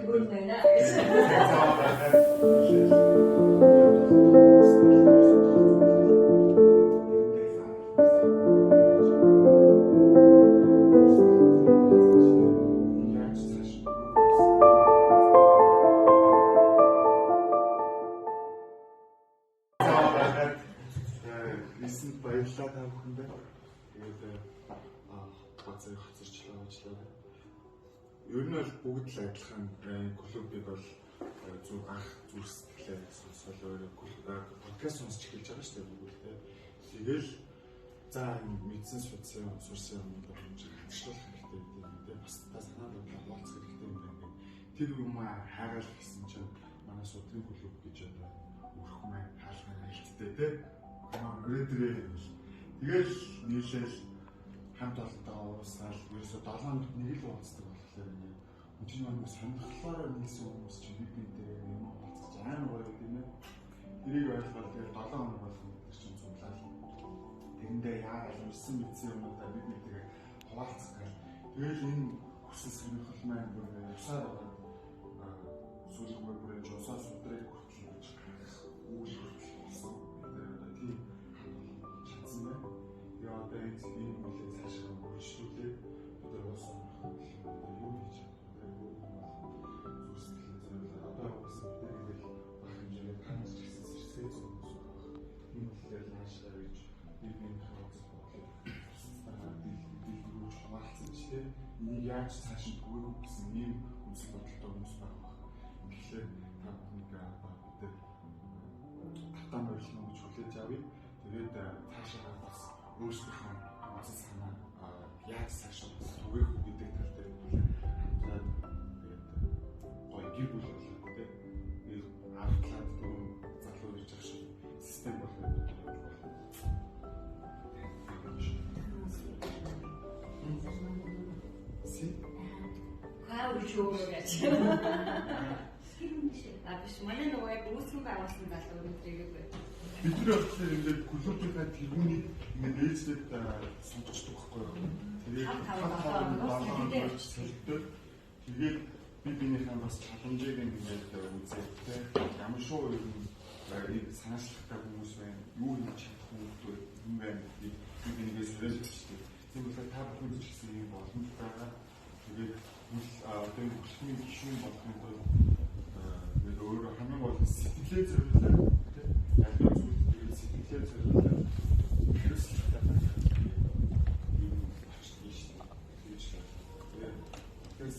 good байна. Нийсэнд баярлалаа та бүхэндээ. Тэгээд бацаа хоцорчлоо ажлаа. Ер нь бол бүгд л адилхан клубыг бол зүг анх зүрх сэтгэлээ сонсоол өөрөө подкаст сонсч эхэлж байгаа шүү дээ бүгд те. Тэгэл за мэдсэн сурсан юм бол хэмжүүлэх хэрэгтэй гэдэг бас та санаа бодлоо болцох хэрэгтэй юм байна. Тэр юм хаагаал гэсэн чинь манай судрын клуб гэж өрх маань хаалганы хэлттэй те. Тэгэл нийлээл хамт олонтойгоо уусгаал ерөөсө 7 хоногт нэг л уулздаг болохоор энэ хүмүүс сонирхлоор нийсэн хүмүүс чинь бидний юм уулзаж амар гоё юм ээ. Тэрийг ойлгоод тэгэл 7 хоног болгоно гэдэг чинь цуглаад тэрэндээ яагаад ирсэн мэдсэн юмудаа бид нэгээ хуваалцах гал. Тэгэл энэ хүсэл сонирхол маань бүр усаар сүүлгүүр бүрэн усаар судрыг хүртэл гэж үйл хүртэл болсон. Яа дээд ийм үлээ цаашаа хөрвүүлээ. Одоо уусаа юу хийж одоо бас тэгээд баг хэмжээгээр таньж ирсэн зэрэг зүйлс энэ үлээр наашаа гэж бидний хавцах бодлоо. Дийлгүүж хаваалцсан ч тийм энийг яаж цааш төвөөрөх гэсэн ийм үсэг бодолтой хүмүүс байгаа. Тэгэхээр та бүхэнд бид татан байлна гэж хүлээж авъя. Тэгээд цаашаа бас өөрсдийнхөө онцлог санаа яаж цаашаа түгээх үү гэдэг тал дээр хамтраад тэгээд гоё гэр бүл болоод тийм нэг артлаад дөрөв залуу ирж байгаа шиг систем болоод Хааушуугаач. Биш манай нөгөө яг үүсгэн байгуулсан залуу өдрийг бид нар болохоор ингээд клубийнхаа тэргүүнийг ингээд ээлжлээд сонгочдог байхгүй юу. Тэгээд би биенийхээ бас чадамжийг ингээд үзээд ямар шүү юм санаачлахтай хүмүүс байна. Юу хийж чадах юм байна гэдгийг би биенийгээ суралцж байна. Тийм болохоор та бүхэнд ч гэсэн юм боломж байгаа. Тэгээд одоо энэ бүхний гишүүн болохын тулд бид өөрөө хамгийн гол сэтгэлээ зориулаад яг л зүйл сэтгэлээ зориулаад хэрэгсэлтэй байна. Юу хийж тийш. Тэгээд